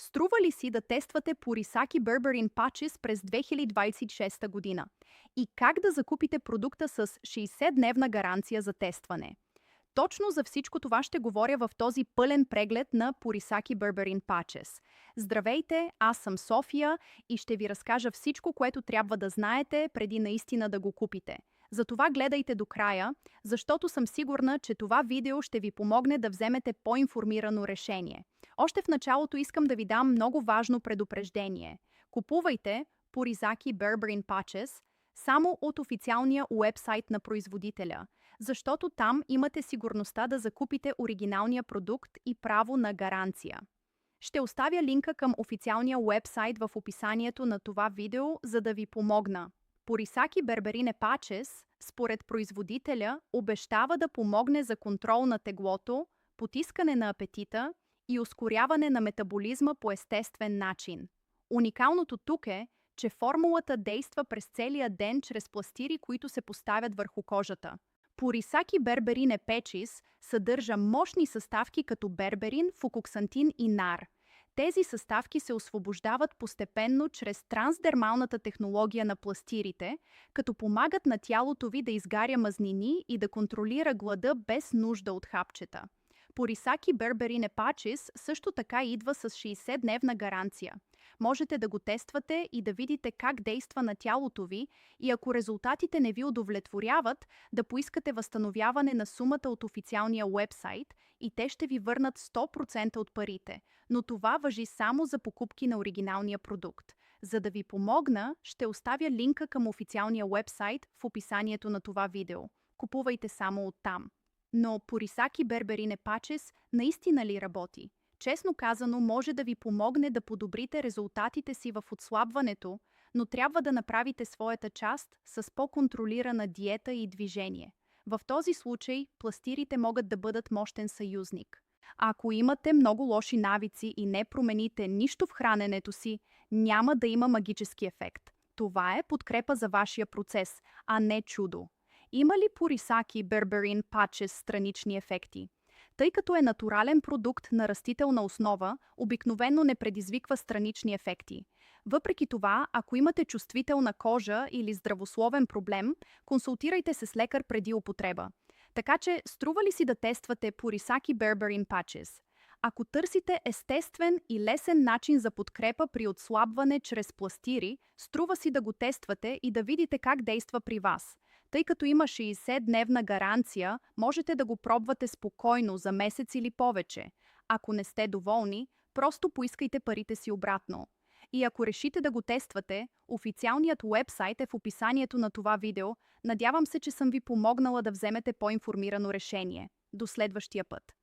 Струва ли си да тествате Purisaki Berberin Patches през 2026 година? И как да закупите продукта с 60-дневна гаранция за тестване? Точно за всичко това ще говоря в този пълен преглед на Purisaki Berberin Patches. Здравейте, аз съм София и ще ви разкажа всичко, което трябва да знаете преди наистина да го купите. Затова гледайте до края, защото съм сигурна, че това видео ще ви помогне да вземете по-информирано решение. Още в началото искам да ви дам много важно предупреждение. Купувайте Purisaki Berberin Patches само от официалния уебсайт на производителя, защото там имате сигурността да закупите оригиналния продукт и право на гаранция. Ще оставя линка към официалния уебсайт в описанието на това видео, за да ви помогна. Purisaki Berberin Patches, според производителя, обещава да помогне за контрол на теглото, потискане на апетита и ускоряване на метаболизма по естествен начин. Уникалното тук е, че формулата действа през целия ден чрез пластири, които се поставят върху кожата. Purisaki Berberin Patches съдържа мощни съставки като берберин, фукоксантин и нар. Тези съставки се освобождават постепенно чрез трансдермалната технология на пластирите, като помагат на тялото ви да изгаря мазнини и да контролира глада без нужда от хапчета. Purisaki Berberin Patches също така идва с 60-дневна гаранция. Можете да го тествате и да видите как действа на тялото ви и ако резултатите не ви удовлетворяват, да поискате възстановяване на сумата от официалния уебсайт и те ще ви върнат 100% от парите. Но това важи само за покупки на оригиналния продукт. За да ви помогна, ще оставя линка към официалния уебсайт в описанието на това видео. Купувайте само оттам. Но Purisaki Berberin Patches наистина ли работи? Честно казано, може да ви помогне да подобрите резултатите си в отслабването, но трябва да направите своята част с по-контролирана диета и движение. В този случай, пластирите могат да бъдат мощен съюзник. А ако имате много лоши навици и не промените нищо в храненето си, няма да има магически ефект. Това е подкрепа за вашия процес, а не чудо. Има ли Purisaki Berberin Patches странични ефекти? Тъй като е натурален продукт на растителна основа, обикновено не предизвиква странични ефекти. Въпреки това, ако имате чувствителна кожа или здравословен проблем, консултирайте се с лекар преди употреба. Така че, струва ли си да тествате Purisaki Berberin Patches? Ако търсите естествен и лесен начин за подкрепа при отслабване чрез пластири, струва си да го тествате и да видите как действа при вас. Тъй като има 60-дневна гаранция, можете да го пробвате спокойно за месец или повече. Ако не сте доволни, просто поискайте парите си обратно. И ако решите да го тествате, официалният уебсайт е в описанието на това видео. Надявам се, че съм ви помогнала да вземете по-информирано решение. До следващия път!